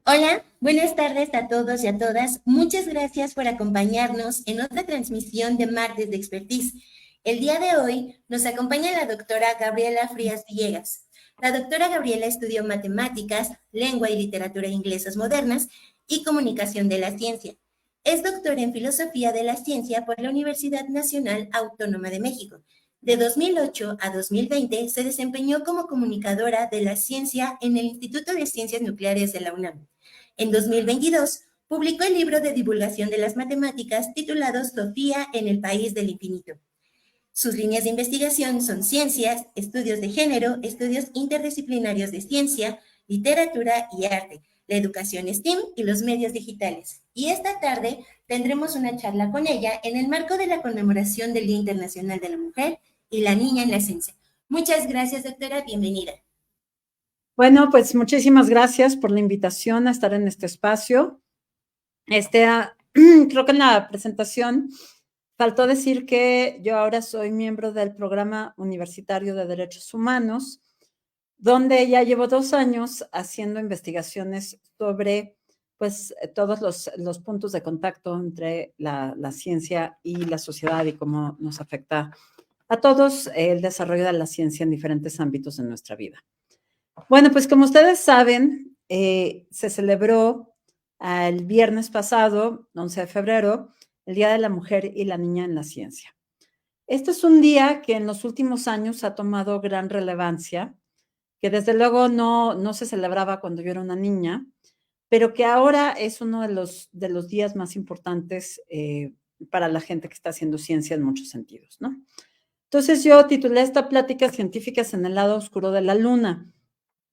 Hola, buenas tardes a todos y a todas. Muchas gracias por acompañarnos en otra transmisión de Martes de Expertise. El día de hoy nos acompaña la doctora Gabriela Frías Villegas. La doctora Gabriela estudió matemáticas, lengua y literatura inglesas modernas y comunicación de la ciencia. Es doctora en filosofía de la ciencia por la Universidad Nacional Autónoma de México. De 2008 a 2020 se desempeñó como comunicadora de la ciencia en el Instituto de Ciencias Nucleares de la UNAM. En 2022, publicó el libro de divulgación de las matemáticas titulado Sofía en el País del Infinito. Sus líneas de investigación son ciencias, estudios de género, estudios interdisciplinarios de ciencia, literatura y arte, la educación STEAM y los medios digitales. Y esta tarde tendremos una charla con ella en el marco de la conmemoración del Día Internacional de la Mujer y la Niña en la Ciencia. Muchas gracias, doctora. Bienvenida. Bueno, pues muchísimas gracias por la invitación a estar en este espacio. Creo que en la presentación faltó decir que yo ahora soy miembro del Programa Universitario de Derechos Humanos, donde ya llevo 2 años haciendo investigaciones sobre pues, todos los puntos de contacto entre la ciencia y la sociedad y cómo nos afecta a todos el desarrollo de la ciencia en diferentes ámbitos de nuestra vida. Bueno, pues como ustedes saben, se celebró el viernes pasado, 11 de febrero, el Día de la Mujer y la Niña en la Ciencia. Este es un día que en los últimos años ha tomado gran relevancia, que desde luego no se celebraba cuando yo era una niña, pero que ahora es uno de los días más importantes para la gente que está haciendo ciencia en muchos sentidos, ¿no? Entonces yo titulé esta plática Científicas en el lado oscuro de la luna.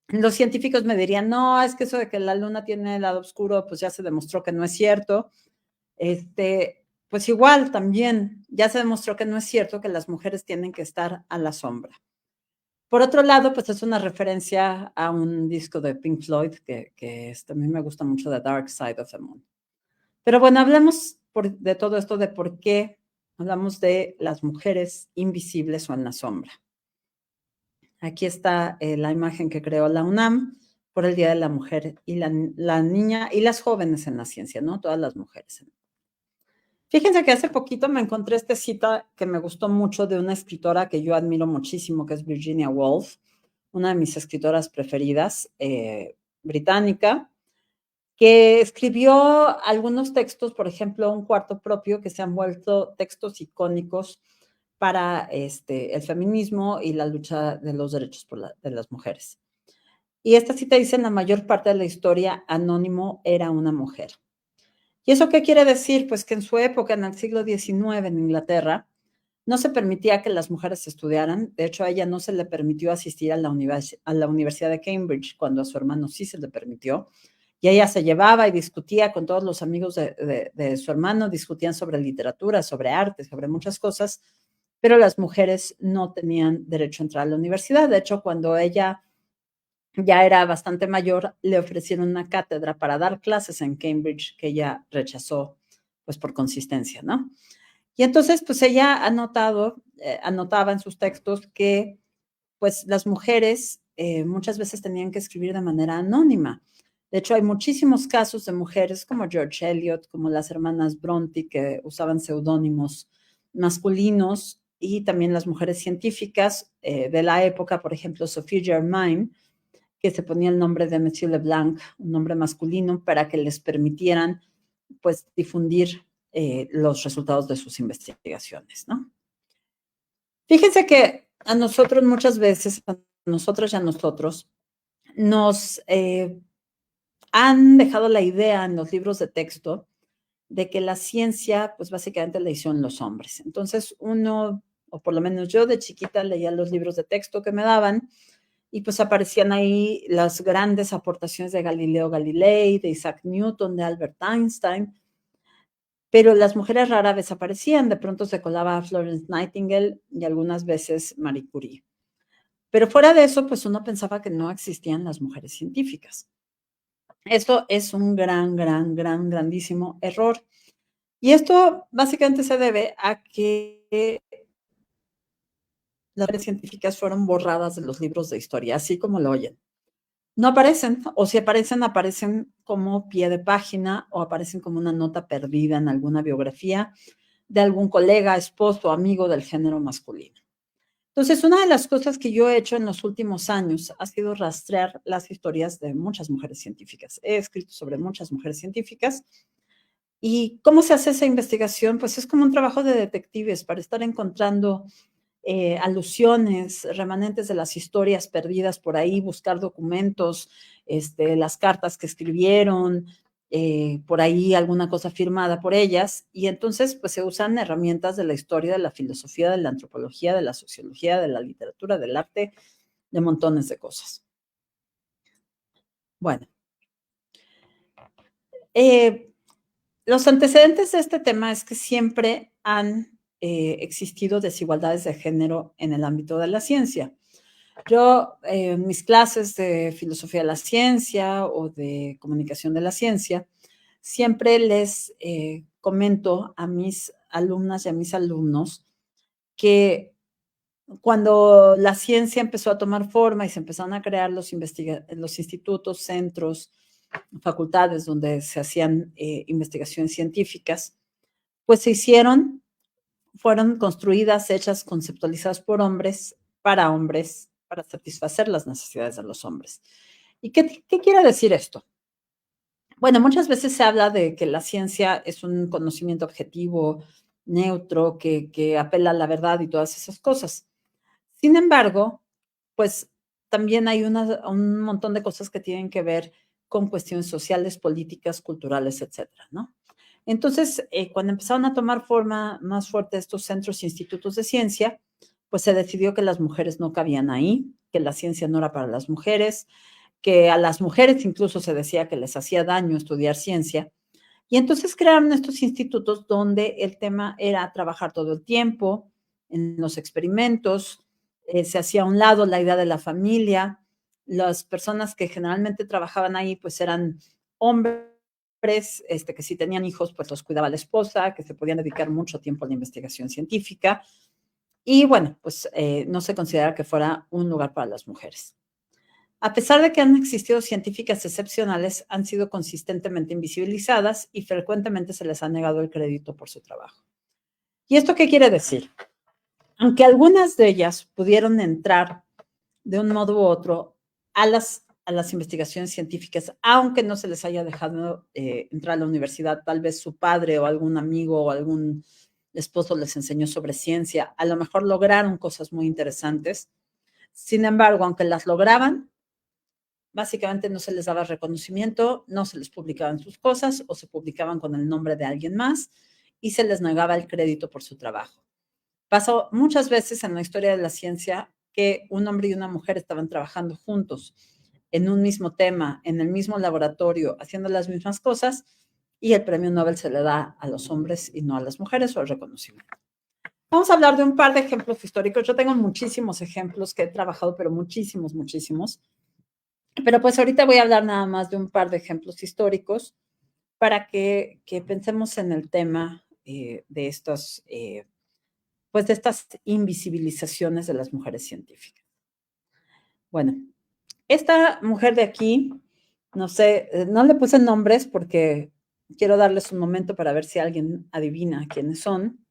Los científicos me dirían, no, es que eso de que la luna tiene el lado oscuro, pues ya se demostró que no es cierto. Pues igual también ya se demostró que no es cierto que las mujeres tienen que estar a la sombra. Por otro lado, pues es una referencia a un disco de Pink Floyd que también me gusta mucho, The Dark Side of the Moon. Pero bueno, hablemos de todo esto, de por qué hablamos de las mujeres invisibles o en la sombra. Aquí está la imagen que creó la UNAM por el Día de la Mujer y la Niña y las jóvenes en la ciencia, ¿no? Todas las mujeres. Fíjense que hace poquito me encontré esta cita que me gustó mucho de una escritora que yo admiro muchísimo, que es Virginia Woolf, una de mis escritoras preferidas, británica, que escribió algunos textos, por ejemplo, Un cuarto propio, que se han vuelto textos icónicos para el feminismo y la lucha de los derechos de las mujeres. Y esta cita dice, en la mayor parte de la historia, Anónimo era una mujer. ¿Y eso qué quiere decir? Pues que en su época, en el siglo XIX, en Inglaterra, no se permitía que las mujeres estudiaran. De hecho, a ella no se le permitió asistir a la Universidad de Cambridge, cuando a su hermano sí se le permitió. Y ella se llevaba y discutía con todos los amigos de su hermano, discutían sobre literatura, sobre arte, sobre muchas cosas, pero las mujeres no tenían derecho a entrar a la universidad. De hecho, cuando ella ya era bastante mayor, le ofrecieron una cátedra para dar clases en Cambridge que ella rechazó, pues por consistencia, ¿no? Y entonces, pues ella anotaba en sus textos que, pues las mujeres muchas veces tenían que escribir de manera anónima. De hecho, hay muchísimos casos de mujeres como George Eliot, como las hermanas Bronte, que usaban seudónimos masculinos, y también las mujeres científicas de la época, por ejemplo, Sophie Germain, que se ponía el nombre de Monsieur Leblanc, un nombre masculino, para que les permitieran, pues, difundir los resultados de sus investigaciones, ¿no? Fíjense que a nosotros muchas veces, a nosotros y a nosotros, nos han dejado la idea en los libros de texto de que la ciencia, pues básicamente la hicieron los hombres. Entonces uno, o por lo menos yo de chiquita, leía los libros de texto que me daban y pues aparecían ahí las grandes aportaciones de Galileo Galilei, de Isaac Newton, de Albert Einstein, pero las mujeres rara vez aparecían. De pronto se colaba Florence Nightingale y algunas veces Marie Curie. Pero fuera de eso, pues uno pensaba que no existían las mujeres científicas. Esto es un grandísimo error. Y esto básicamente se debe a que las redes científicas fueron borradas de los libros de historia, así como lo oyen. No aparecen, o si aparecen, aparecen como pie de página o aparecen como una nota perdida en alguna biografía de algún colega, esposo, amigo del género masculino. Entonces, una de las cosas que yo he hecho en los últimos años ha sido rastrear las historias de muchas mujeres científicas. He escrito sobre muchas mujeres científicas. ¿Y cómo se hace esa investigación? Pues es como un trabajo de detectives para estar encontrando alusiones, remanentes de las historias perdidas por ahí, buscar documentos, las cartas que escribieron, por ahí alguna cosa firmada por ellas. Y entonces, pues se usan herramientas de la historia, de la filosofía, de la antropología, de la sociología, de la literatura, del arte, de montones de cosas. Bueno, los antecedentes de este tema es que siempre han existido desigualdades de género en el ámbito de la ciencia. Yo, en mis clases de filosofía de la ciencia o de comunicación de la ciencia, siempre les comento a mis alumnas y a mis alumnos que cuando la ciencia empezó a tomar forma y se empezaron a crear los institutos, centros, facultades donde se hacían investigaciones científicas, pues fueron construidas, hechas, conceptualizadas por hombres, para satisfacer las necesidades de los hombres. ¿Y qué quiere decir esto? Bueno, muchas veces se habla de que la ciencia es un conocimiento objetivo, neutro, que apela a la verdad y todas esas cosas. Sin embargo, pues también hay un montón de cosas que tienen que ver con cuestiones sociales, políticas, culturales, etcétera, ¿no? Entonces, cuando empezaron a tomar forma más fuerte estos centros e institutos de ciencia, pues se decidió que las mujeres no cabían ahí, que la ciencia no era para las mujeres, que a las mujeres incluso se decía que les hacía daño estudiar ciencia. Y entonces crearon estos institutos donde el tema era trabajar todo el tiempo en los experimentos, se hacía a un lado la idea de la familia, las personas que generalmente trabajaban ahí pues eran hombres, que si tenían hijos pues los cuidaba la esposa, que se podían dedicar mucho tiempo a la investigación científica y bueno, pues no se considera que fuera un lugar para las mujeres. A pesar de que han existido científicas excepcionales, han sido consistentemente invisibilizadas y frecuentemente se les ha negado el crédito por su trabajo. ¿Y esto qué quiere decir? Aunque algunas de ellas pudieron entrar de un modo u otro a las investigaciones científicas, aunque no se les haya dejado entrar a la universidad, tal vez su padre o algún amigo o algún esposo les enseñó sobre ciencia, a lo mejor lograron cosas muy interesantes. Sin embargo, aunque las lograban, básicamente no se les daba reconocimiento, no se les publicaban sus cosas o se publicaban con el nombre de alguien más y se les negaba el crédito por su trabajo. Pasó muchas veces en la historia de la ciencia que un hombre y una mujer estaban trabajando juntos en un mismo tema, en el mismo laboratorio, haciendo las mismas cosas y el premio Nobel se le da a los hombres y no a las mujeres o el reconocimiento. Vamos a hablar de un par de ejemplos históricos. Yo tengo muchísimos ejemplos que he trabajado, pero muchísimos. Pero pues ahorita voy a hablar nada más de un par de ejemplos históricos para que pensemos en el tema de estos, pues de estas invisibilizaciones de las mujeres científicas. Bueno, esta mujer de aquí, no sé, no le puse nombres porque quiero darles un momento para ver si alguien adivina quiénes son.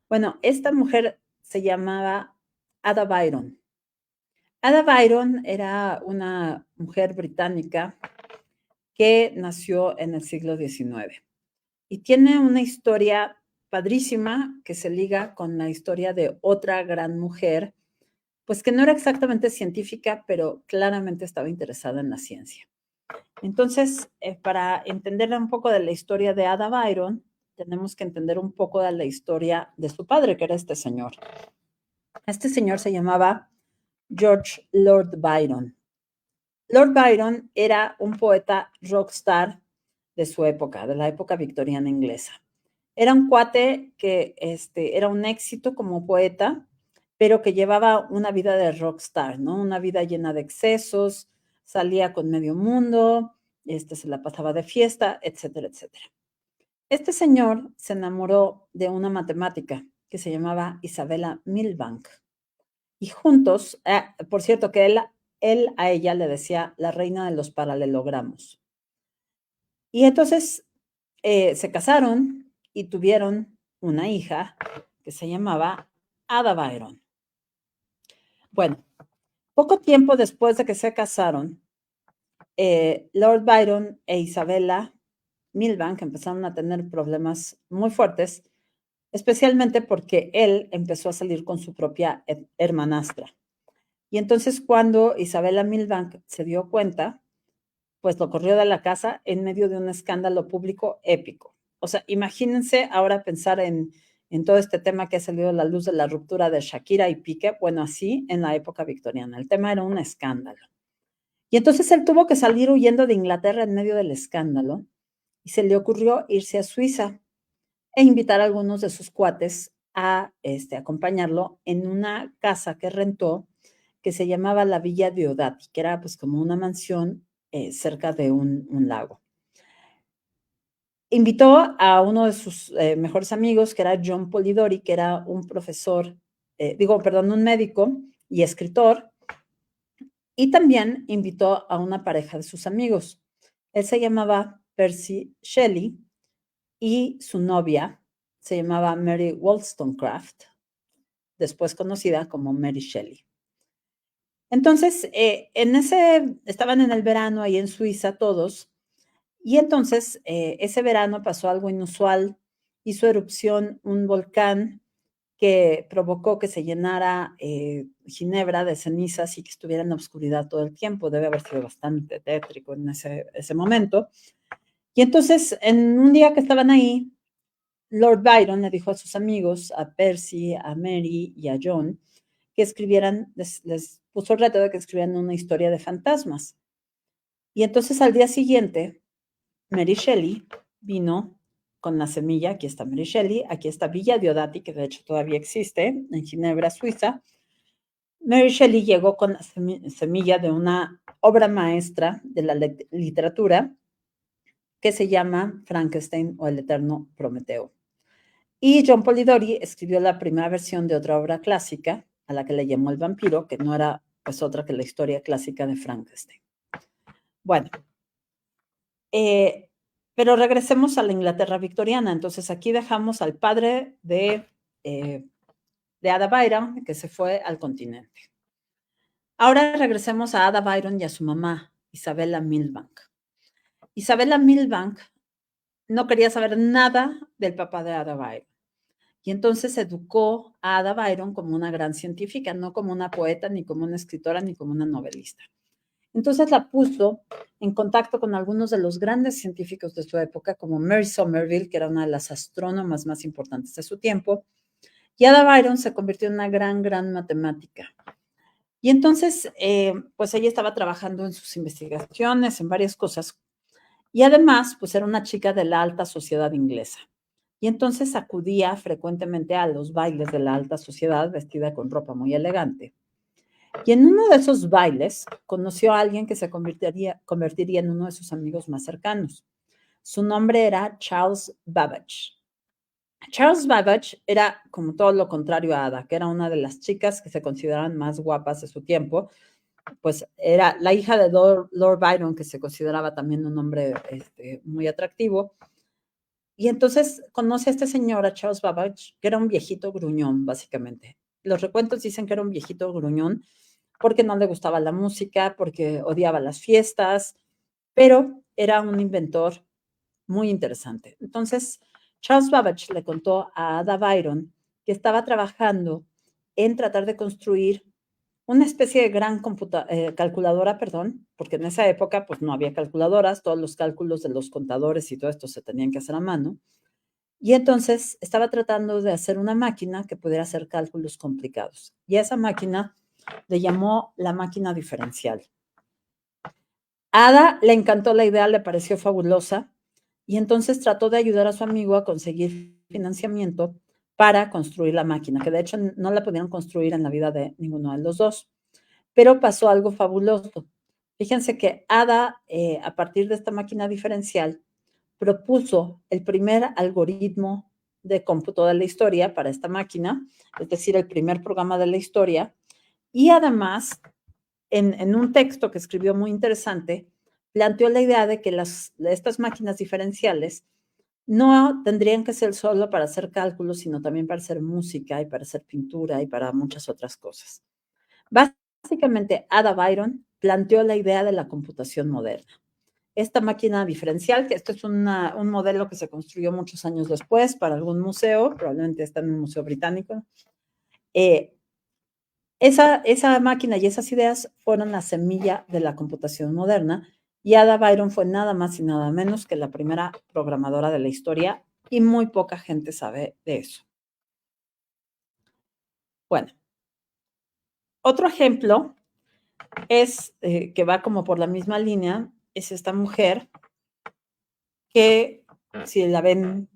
Bueno, esta mujer se llamaba Ada Byron. Ada Byron era una mujer británica que nació en el siglo XIX y tiene una historia padrísima que se liga con la historia de otra gran mujer, pues que no era exactamente científica, pero claramente estaba interesada en la ciencia. Entonces, para entender un poco de la historia de Ada Byron, tenemos que entender un poco de la historia de su padre, que era este señor. Este señor se llamaba George Lord Byron. Lord Byron era un poeta rockstar de su época, de la época victoriana inglesa. Era un cuate que era un éxito como poeta, pero que llevaba una vida de rockstar, ¿no? Una vida llena de excesos, salía con medio mundo, se la pasaba de fiesta, etcétera, etcétera. Este señor se enamoró de una matemática que se llamaba Isabella Milbank. Y juntos, por cierto, que él a ella le decía la reina de los paralelogramos. Y entonces se casaron y tuvieron una hija que se llamaba Ada Byron. Bueno, poco tiempo después de que se casaron, Lord Byron e Isabella Milbank empezaron a tener problemas muy fuertes, especialmente porque él empezó a salir con su propia hermanastra. Y entonces cuando Isabella Milbank se dio cuenta, pues lo corrió de la casa en medio de un escándalo público épico. O sea, imagínense ahora pensar en todo este tema que ha salido a la luz de la ruptura de Shakira y Piqué, bueno, así en la época victoriana. El tema era un escándalo. Y entonces él tuvo que salir huyendo de Inglaterra en medio del escándalo y se le ocurrió irse a Suiza e invitar a algunos de sus cuates a acompañarlo en una casa que rentó que se llamaba la Villa Diodati, que era pues como una mansión cerca de un lago. Invitó a uno de sus mejores amigos, que era John Polidori, que era un profesor, un médico y escritor, y también invitó a una pareja de sus amigos. Él se llamaba Percy Shelley y su novia se llamaba Mary Wollstonecraft, después conocida como Mary Shelley. Entonces, estaban en el verano ahí en Suiza todos, y entonces ese verano pasó algo inusual, hizo erupción un volcán que provocó que se llenara Ginebra de cenizas y que estuviera en la oscuridad todo el tiempo. Debe haber sido bastante tétrico en ese momento. Y entonces, en un día que estaban ahí, Lord Byron le dijo a sus amigos, a Percy, a Mary y a John, que escribieran, les puso el reto de que escribieran una historia de fantasmas. Y entonces al día siguiente, Mary Shelley vino con la semilla, aquí está Mary Shelley, aquí está Villa Diodati, que de hecho todavía existe, en Ginebra, Suiza. Mary Shelley llegó con la semilla de una obra maestra de la literatura que se llama Frankenstein o el eterno Prometeo. Y John Polidori escribió la primera versión de otra obra clásica, a la que le llamó El vampiro, que no era pues otra que la historia clásica de Frankenstein. Bueno, pero regresemos a la Inglaterra victoriana. Entonces aquí dejamos al padre de Ada Byron, que se fue al continente. Ahora regresemos a Ada Byron y a su mamá, Isabella Milbank. Isabella Milbank no quería saber nada del papá de Ada Byron. Y entonces educó a Ada Byron como una gran científica, no como una poeta, ni como una escritora, ni como una novelista. Entonces la puso en contacto con algunos de los grandes científicos de su época, como Mary Somerville, que era una de las astrónomas más importantes de su tiempo, y Ada Byron se convirtió en una gran matemática. Y entonces, pues ella estaba trabajando en sus investigaciones, en varias cosas, y además, pues era una chica de la alta sociedad inglesa. Y entonces acudía frecuentemente a los bailes de la alta sociedad vestida con ropa muy elegante. Y en uno de esos bailes conoció a alguien que se convertiría en uno de sus amigos más cercanos. Su nombre era Charles Babbage. Charles Babbage era como todo lo contrario a Ada, que era una de las chicas que se consideraban más guapas de su tiempo. Pues era la hija de Lord Byron, que se consideraba también un hombre muy atractivo. Y entonces conoce a este señor, a Charles Babbage, que era un viejito gruñón, básicamente. Los recuentos dicen que era un viejito gruñón porque no le gustaba la música, porque odiaba las fiestas, pero era un inventor muy interesante. Entonces, Charles Babbage le contó a Ada Byron que estaba trabajando en tratar de construir una especie de gran calculadora, porque en esa época pues no había calculadoras, todos los cálculos de los contadores y todo esto se tenían que hacer a mano. Y entonces estaba tratando de hacer una máquina que pudiera hacer cálculos complicados. Y a esa máquina le llamó la máquina diferencial. A Ada le encantó la idea, le pareció fabulosa, y entonces trató de ayudar a su amigo a conseguir financiamiento para construir la máquina, que de hecho no la pudieron construir en la vida de ninguno de los dos. Pero pasó algo fabuloso. Fíjense que Ada, a partir de esta máquina diferencial, propuso el primer algoritmo de cómputo de la historia para esta máquina, es decir, el primer programa de la historia, y además, en un texto que escribió muy interesante, planteó la idea de que estas máquinas diferenciales no tendrían que ser solo para hacer cálculos, sino también para hacer música y para hacer pintura y para muchas otras cosas. Básicamente, Ada Byron planteó la idea de la computación moderna. Esta máquina diferencial, que esto es un modelo que se construyó muchos años después para algún museo, probablemente está en un museo británico. Esa máquina y esas ideas fueron la semilla de la computación moderna, y Ada Byron fue nada más y nada menos que la primera programadora de la historia, y muy poca gente sabe de eso. Bueno, otro ejemplo es, que va como por la misma línea, es esta mujer que, si la ven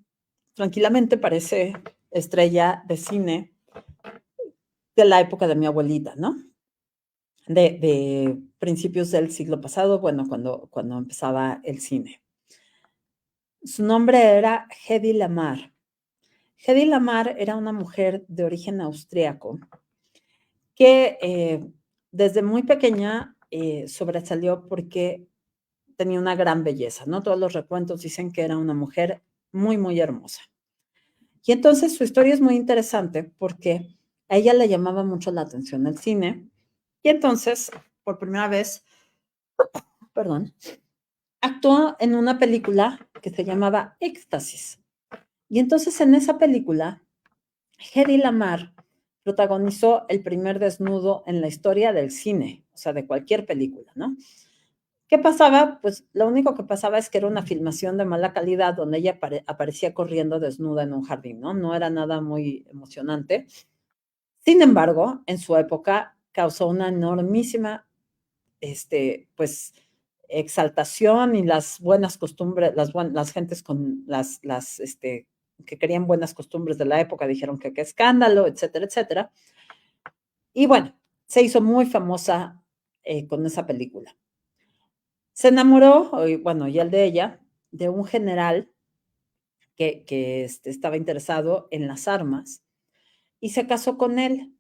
tranquilamente, parece estrella de cine de la época de mi abuelita, ¿no? De principios del siglo pasado, bueno, cuando empezaba el cine. Su nombre era Hedy Lamarr. Hedy Lamarr era una mujer de origen austríaco que desde muy pequeña sobresalió porque tenía una gran belleza, ¿no? Todos los recuentos dicen que era una mujer muy, muy hermosa. Y entonces su historia es muy interesante porque a ella le llamaba mucho la atención el cine, y entonces, por primera vez, perdón, actuó en una película que se llamaba Éxtasis. Y entonces en esa película, Hedy Lamarr protagonizó el primer desnudo en la historia del cine, o sea, de cualquier película, ¿no? ¿Qué pasaba? Pues lo único que pasaba es que era una filmación de mala calidad donde ella aparecía corriendo desnuda en un jardín, ¿no? No era nada muy emocionante. Sin embargo, en su época causó una enormísima, pues, exaltación, y las buenas costumbres, las gentes con que querían buenas costumbres de la época dijeron que qué escándalo, etcétera, etcétera. Y bueno, se hizo muy famosa con esa película. Se enamoró, bueno, y el de ella, de un general que estaba interesado en las armas, y se casó con él.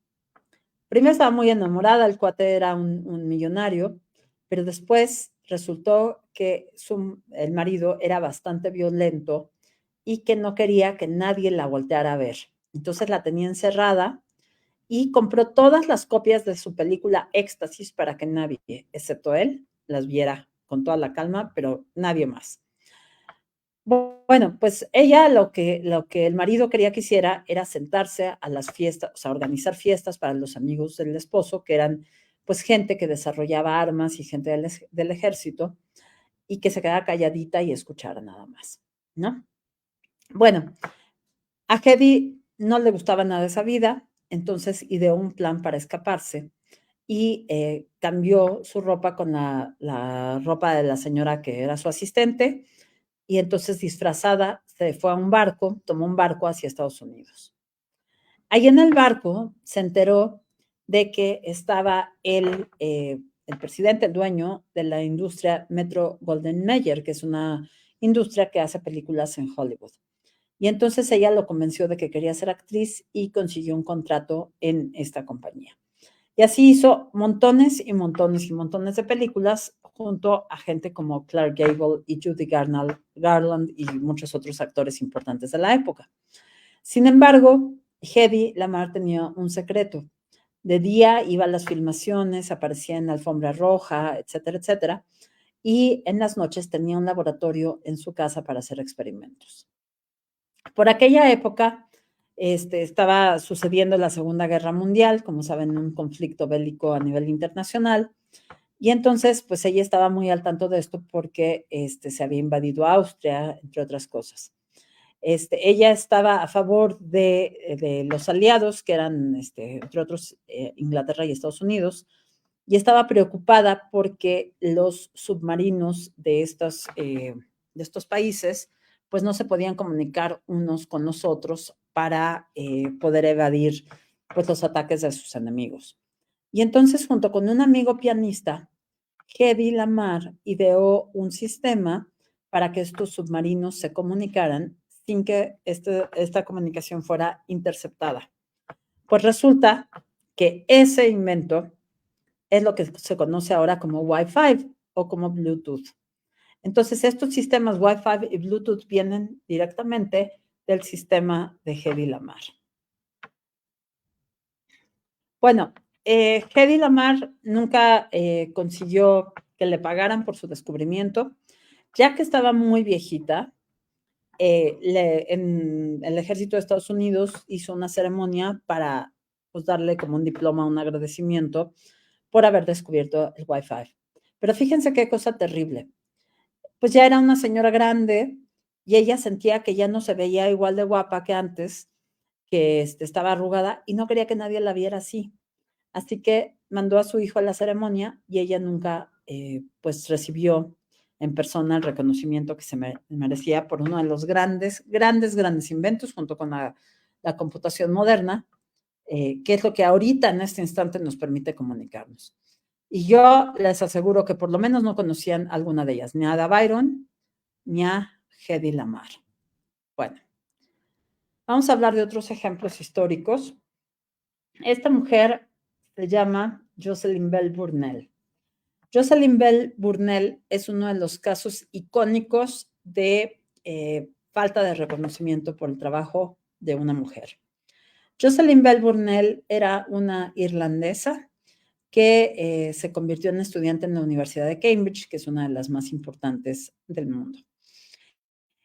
Primero estaba muy enamorada, el cuate era un millonario, pero después resultó que el marido era bastante violento y que no quería que nadie la volteara a ver. Entonces la tenía encerrada y compró todas las copias de su película Éxtasis para que nadie, excepto él, las viera con toda la calma, pero nadie más. Bueno, pues ella lo que el marido quería que hiciera era sentarse a las fiestas, o sea, organizar fiestas para los amigos del esposo, que eran pues gente que desarrollaba armas y gente del ejército, y que se quedara calladita y escuchara nada más, ¿no? Bueno, a Hedy no le gustaba nada esa vida, entonces ideó un plan para escaparse y cambió su ropa con la ropa de la señora que era su asistente, y entonces disfrazada se fue a un barco, tomó un barco hacia Estados Unidos. Ahí en el barco se enteró de que estaba el presidente, el dueño de la industria Metro-Goldwyn-Mayer, que es una industria que hace películas en Hollywood. Y entonces ella lo convenció de que quería ser actriz y consiguió un contrato en esta compañía. Y así hizo montones y montones y montones de películas junto a gente como Clark Gable y Judy Garland y muchos otros actores importantes de la época. Sin embargo, Hedy Lamarr tenía un secreto. De día iba a las filmaciones, aparecía en la alfombra roja, etcétera, etcétera, y en las noches tenía un laboratorio en su casa para hacer experimentos. Por aquella época estaba sucediendo la Segunda Guerra Mundial, como saben, un conflicto bélico a nivel internacional, y entonces pues ella estaba muy al tanto de esto porque se había invadido Austria, entre otras cosas. Ella estaba a favor de los aliados, que eran, entre otros, Inglaterra y Estados Unidos, y estaba preocupada porque los submarinos de estos países pues no se podían comunicar unos con los otros para poder evadir pues los ataques de sus enemigos. Y entonces, junto con un amigo pianista, Hedy Lamarr ideó un sistema para que estos submarinos se comunicaran sin que esta comunicación fuera interceptada. Pues resulta que ese invento es lo que se conoce ahora como Wi-Fi o como Bluetooth. Entonces, estos sistemas Wi-Fi y Bluetooth vienen directamente del sistema de Hedy Lamarr. Bueno, Hedy Lamarr nunca consiguió que le pagaran por su descubrimiento, ya que estaba muy viejita. En el ejército de Estados Unidos hizo una ceremonia para pues, darle como un diploma, un agradecimiento por haber descubierto el Wi-Fi. Pero fíjense qué cosa terrible. Pues ya era una señora grande y ella sentía que ya no se veía igual de guapa que antes, que estaba arrugada y no quería que nadie la viera así. Así que mandó a su hijo a la ceremonia y ella nunca pues recibió en persona el reconocimiento que se merecía por uno de los grandes inventos junto con la computación moderna, que es lo que ahorita en este instante nos permite comunicarnos. Y yo les aseguro que por lo menos no conocían alguna de ellas, ni a Ada Byron, ni a Hedy Lamarr. Bueno, vamos a hablar de otros ejemplos históricos. Esta mujer se llama Jocelyn Bell Burnell. Jocelyn Bell Burnell es uno de los casos icónicos de falta de reconocimiento por el trabajo de una mujer. Jocelyn Bell Burnell era una irlandesa que se convirtió en estudiante en la Universidad de Cambridge, que es una de las más importantes del mundo.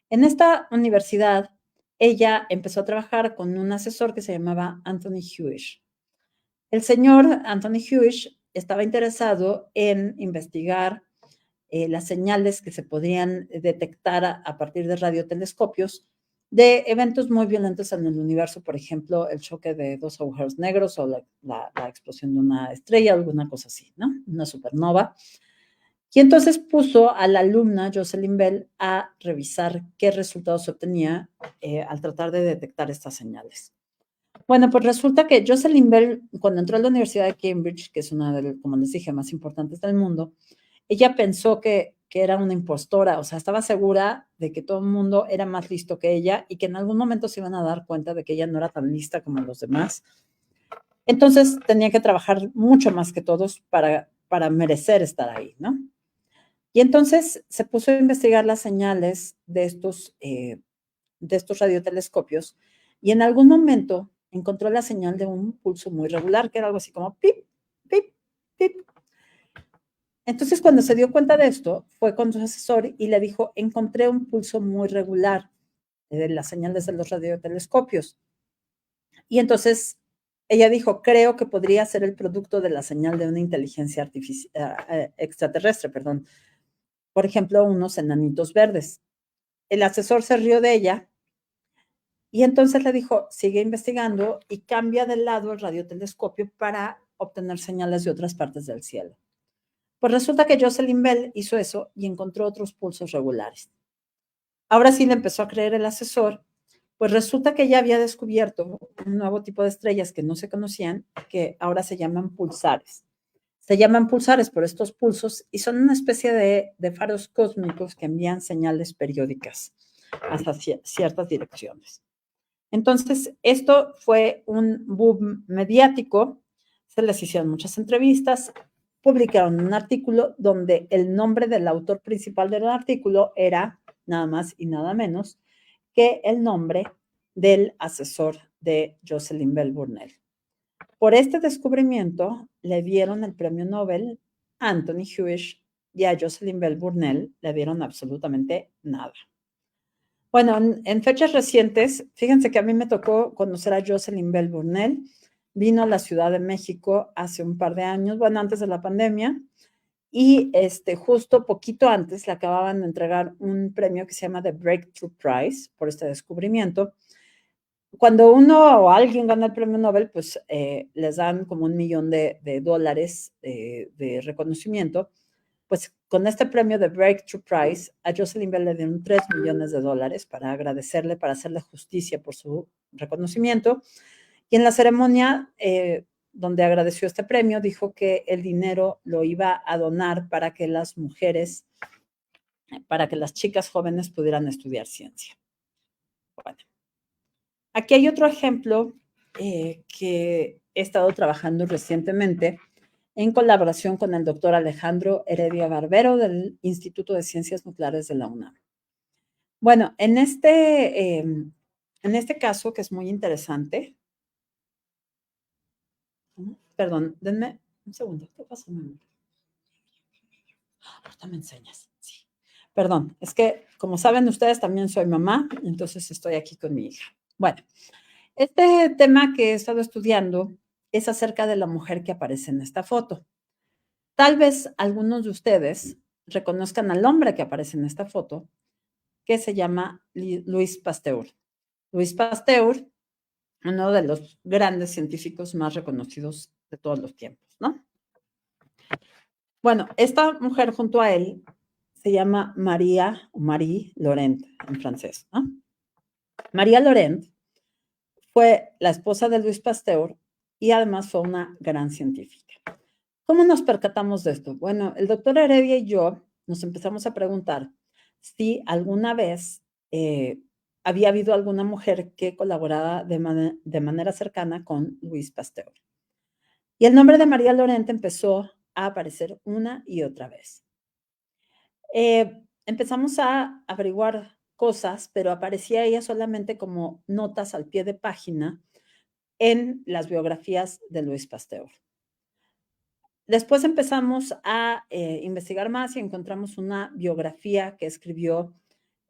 En esta universidad, ella empezó a trabajar con un asesor que se llamaba Anthony Hewish. El señor Anthony Hewish estaba interesado en investigar las señales que se podrían detectar a partir de radiotelescopios de eventos muy violentos en el universo, por ejemplo, el choque de dos agujeros negros o la explosión de una estrella, alguna cosa así, ¿no? Una supernova. Y entonces puso a la alumna Jocelyn Bell a revisar qué resultados obtenía al tratar de detectar estas señales. Bueno, pues resulta que Jocelyn Bell, cuando entró a la Universidad de Cambridge, que es una de las, como les dije, más importantes del mundo, ella pensó que era una impostora, o sea, estaba segura de que todo el mundo era más listo que ella y que en algún momento se iban a dar cuenta de que ella no era tan lista como los demás. Entonces tenía que trabajar mucho más que todos para merecer estar ahí, ¿no? Y entonces se puso a investigar las señales de estos radiotelescopios y en algún momento encontró la señal de un pulso muy regular, que era algo así como pip, pip, pip. Entonces, cuando se dio cuenta de esto, fue con su asesor y le dijo, encontré un pulso muy regular de las señales de los radiotelescopios. Y entonces ella dijo, creo que podría ser el producto de la señal de una inteligencia extraterrestre, perdón. Por ejemplo, unos enanitos verdes. El asesor se rió de ella y entonces le dijo, sigue investigando y cambia de lado el radiotelescopio para obtener señales de otras partes del cielo. Pues resulta que Jocelyn Bell hizo eso y encontró otros pulsos regulares. Ahora sí le empezó a creer el asesor, pues resulta que ella había descubierto un nuevo tipo de estrellas que no se conocían, que ahora se llaman pulsares. Se llaman pulsares por estos pulsos y son una especie de faros cósmicos que envían señales periódicas hacia ciertas direcciones. Entonces, esto fue un boom mediático, se les hicieron muchas entrevistas, publicaron un artículo donde el nombre del autor principal del artículo era nada más y nada menos que el nombre del asesor de Jocelyn Bell Burnell. Por este descubrimiento le dieron el premio Nobel a Anthony Hewish y a Jocelyn Bell Burnell le dieron absolutamente nada. Bueno, en fechas recientes, fíjense que a mí me tocó conocer a Jocelyn Bell Burnell. Vino a la Ciudad de México hace un par de años, bueno, antes de la pandemia, y justo poquito antes le acababan de entregar un premio que se llama The Breakthrough Prize por este descubrimiento. Cuando uno o alguien gana el premio Nobel, pues les dan como $1 millón de reconocimiento. Pues con este premio de Breakthrough Prize, a Jocelyn Bell le dieron $3 millones para agradecerle, para hacerle justicia por su reconocimiento. Y en la ceremonia donde agradeció este premio, dijo que el dinero lo iba a donar para que las mujeres, para que las chicas jóvenes pudieran estudiar ciencia. Bueno, aquí hay otro ejemplo que he estado trabajando recientemente en colaboración con el doctor Alejandro Heredia Barbero del Instituto de Ciencias Nucleares de la UNAM. Bueno, en este caso, que es muy interesante, perdón, denme un segundo, ¿qué pasa, mamá? Ahorita me enseñas, sí. Perdón, es que como saben ustedes, también soy mamá, entonces estoy aquí con mi hija. Bueno, este tema que he estado estudiando es acerca de la mujer que aparece en esta foto. Tal vez algunos de ustedes reconozcan al hombre que aparece en esta foto, que se llama Louis Pasteur. Louis Pasteur, uno de los grandes científicos más reconocidos de todos los tiempos, ¿no? Bueno, esta mujer junto a él se llama Marie Laurent en francés, ¿no? María Laurent fue la esposa de Louis Pasteur y además fue una gran científica. ¿Cómo nos percatamos de esto? Bueno, el doctor Heredia y yo nos empezamos a preguntar si alguna vez había habido alguna mujer que colaboraba de manera cercana con Louis Pasteur. Y el nombre de María Laurent empezó a aparecer una y otra vez. Empezamos a averiguar cosas, pero aparecía ella solamente como notas al pie de página en las biografías de Louis Pasteur. Después empezamos a investigar más y encontramos una biografía que escribió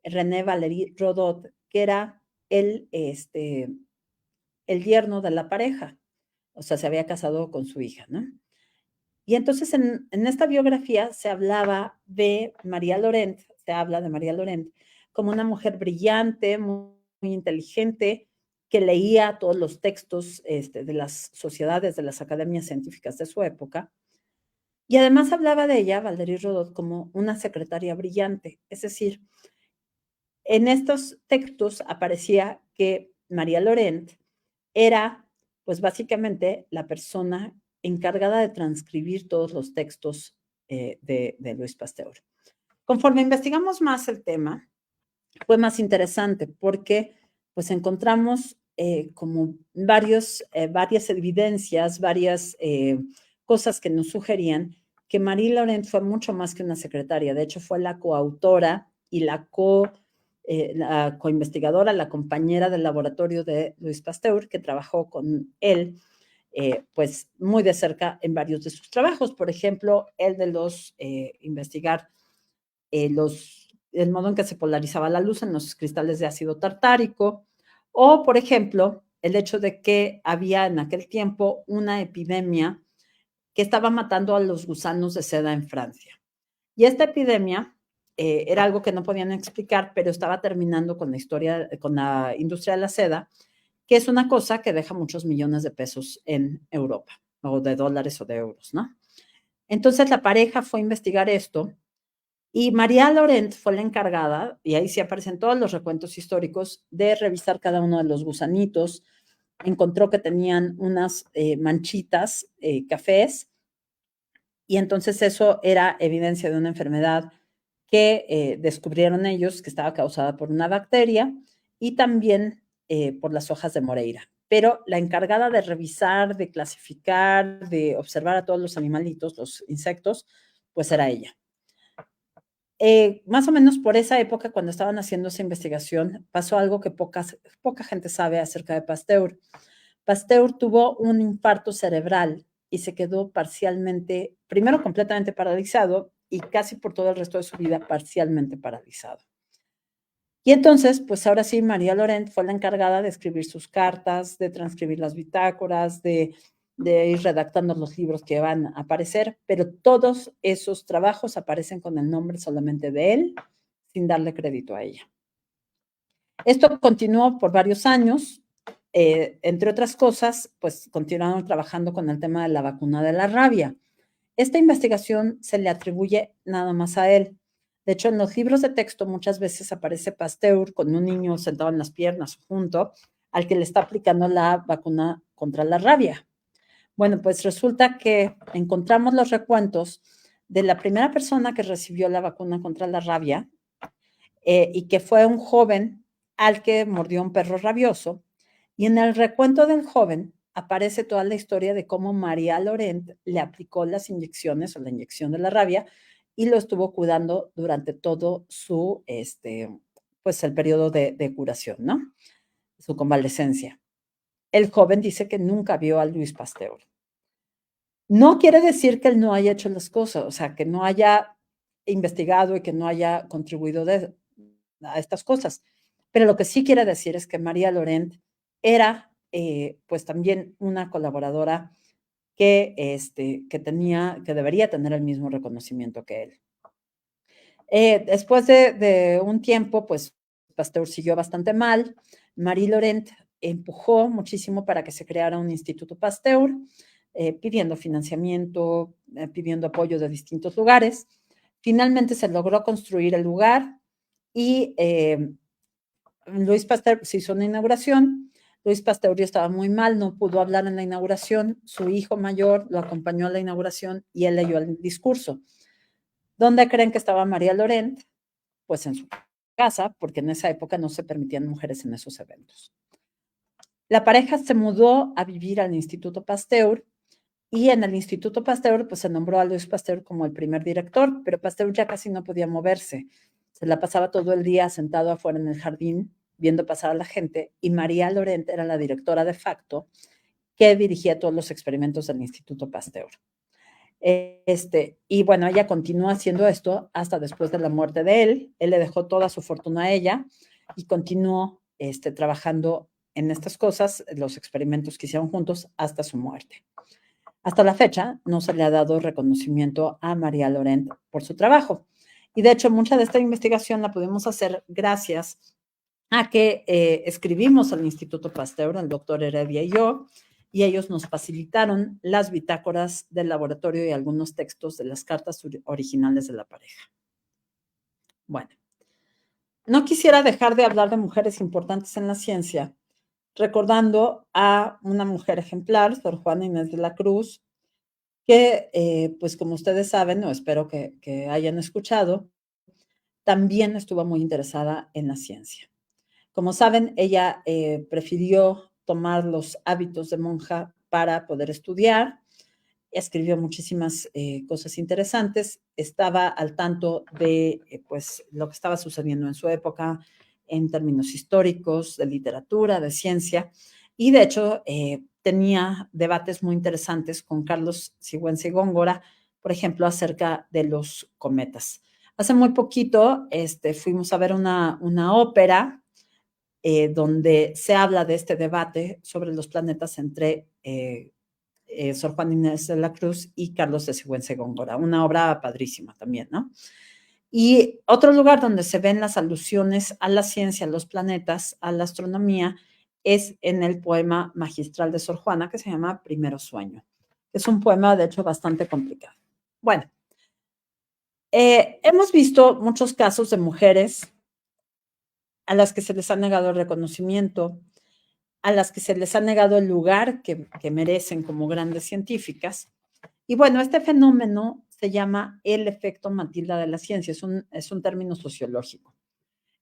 René Valéry Rodot, que era el yerno de la pareja, o sea, se había casado con su hija, ¿no? Y entonces en esta biografía se hablaba de María Laurent, se habla de María Laurent como una mujer brillante, muy, muy inteligente, que leía todos los textos de las sociedades, de las academias científicas de su época. Y además hablaba de ella, Valéry Rodot, como una secretaria brillante. Es decir, en estos textos aparecía que María Laurent era, pues básicamente, la persona encargada de transcribir todos los textos de Louis Pasteur. Conforme investigamos más el tema, fue más interesante porque pues encontramos como varias evidencias, varias cosas que nos sugerían que Marie Laurent fue mucho más que una secretaria. De hecho, fue la coautora y la coinvestigadora, la compañera del laboratorio de Louis Pasteur, que trabajó con él pues muy de cerca en varios de sus trabajos. Por ejemplo, el de investigar el modo en que se polarizaba la luz en los cristales de ácido tartárico, o, por ejemplo, el hecho de que había en aquel tiempo una epidemia que estaba matando a los gusanos de seda en Francia. Y esta epidemia era algo que no podían explicar, pero estaba terminando con la industria de la seda, que es una cosa que deja muchos millones de pesos en Europa, o de dólares o de euros, ¿no? Entonces la pareja fue a investigar esto y María Laurent fue la encargada, y ahí sí aparecen todos los recuentos históricos, de revisar cada uno de los gusanitos. Encontró que tenían unas manchitas cafés, y entonces eso era evidencia de una enfermedad que descubrieron ellos que estaba causada por una bacteria y también por las hojas de moreira. Pero la encargada de revisar, de clasificar, de observar a todos los animalitos, los insectos, pues era ella. Más o menos por esa época, cuando estaban haciendo esa investigación, pasó algo que poca gente sabe acerca de Pasteur. Pasteur tuvo un infarto cerebral y se quedó parcialmente, primero completamente paralizado y casi por todo el resto de su vida parcialmente paralizado. Y entonces, pues ahora sí, María Laurent fue la encargada de escribir sus cartas, de transcribir las bitácoras, de ir redactando los libros que van a aparecer, pero todos esos trabajos aparecen con el nombre solamente de él, sin darle crédito a ella. Esto continuó por varios años. Entre otras cosas, pues continuaron trabajando con el tema de la vacuna de la rabia. Esta investigación se le atribuye nada más a él. De hecho, en los libros de texto muchas veces aparece Pasteur con un niño sentado en las piernas junto al que le está aplicando la vacuna contra la rabia. Bueno, pues resulta que encontramos los recuentos de la primera persona que recibió la vacuna contra la rabia y que fue un joven al que mordió un perro rabioso. Y en el recuento del joven aparece toda la historia de cómo María Laurent le aplicó las inyecciones o la inyección de la rabia y lo estuvo cuidando durante todo su, pues el periodo de curación, ¿no? Su convalecencia. El joven dice que nunca vio a Luis Pasteur. No quiere decir que él no haya hecho las cosas, o sea, que no haya investigado y que no haya contribuido a estas cosas. Pero lo que sí quiere decir es que María Laurent era, pues también una colaboradora que debería tener el mismo reconocimiento que él. Después de un tiempo, pues Pasteur siguió bastante mal. Marie Laurent empujó muchísimo para que se creara un Instituto Pasteur, pidiendo financiamiento, pidiendo apoyo de distintos lugares. Finalmente se logró construir el lugar y Luis Pasteur se hizo una inauguración. Luis Pasteur ya estaba muy mal, no pudo hablar en la inauguración. Su hijo mayor lo acompañó a la inauguración y él leyó el discurso. ¿Dónde creen que estaba María Laurent? Pues en su casa, porque en esa época no se permitían mujeres en esos eventos. La pareja se mudó a vivir al Instituto Pasteur y en el Instituto Pasteur pues se nombró a Luis Pasteur como el primer director, pero Pasteur ya casi no podía moverse. Se la pasaba todo el día sentado afuera en el jardín viendo pasar a la gente y María Laurent era la directora de facto que dirigía todos los experimentos del Instituto Pasteur. Y bueno, ella continuó haciendo esto hasta después de la muerte de él. Él le dejó toda su fortuna a ella y continuó trabajando en estas cosas, los experimentos que hicieron juntos hasta su muerte. Hasta la fecha no se le ha dado reconocimiento a María Laurent por su trabajo. Y de hecho, mucha de esta investigación la pudimos hacer gracias a que escribimos al Instituto Pasteur, el doctor Heredia y yo, y ellos nos facilitaron las bitácoras del laboratorio y algunos textos de las cartas originales de la pareja. Bueno, no quisiera dejar de hablar de mujeres importantes en la ciencia, recordando a una mujer ejemplar, Sor Juana Inés de la Cruz, que, pues como ustedes saben, o espero que hayan escuchado, también estuvo muy interesada en la ciencia. Como saben, ella prefirió tomar los hábitos de monja para poder estudiar. Escribió muchísimas cosas interesantes. Estaba al tanto de pues, lo que estaba sucediendo en su época en términos históricos, de literatura, de ciencia. Y de hecho, tenía debates muy interesantes con Carlos Sigüenza y Góngora, por ejemplo, acerca de los cometas. Hace muy poquito fuimos a ver una ópera donde se habla de este debate sobre los planetas entre Sor Juana Inés de la Cruz y Carlos de Sigüenza y Góngora, una obra padrísima también, ¿no? Y otro lugar donde se ven las alusiones a la ciencia, a los planetas, a la astronomía, es en el poema magistral de Sor Juana que se llama Primero Sueño. Es un poema, de hecho, bastante complicado. Bueno, hemos visto muchos casos de mujeres a las que se les ha negado el reconocimiento, a las que se les ha negado el lugar que merecen como grandes científicas. Y bueno, este fenómeno se llama el efecto Matilda de la ciencia, es un término sociológico.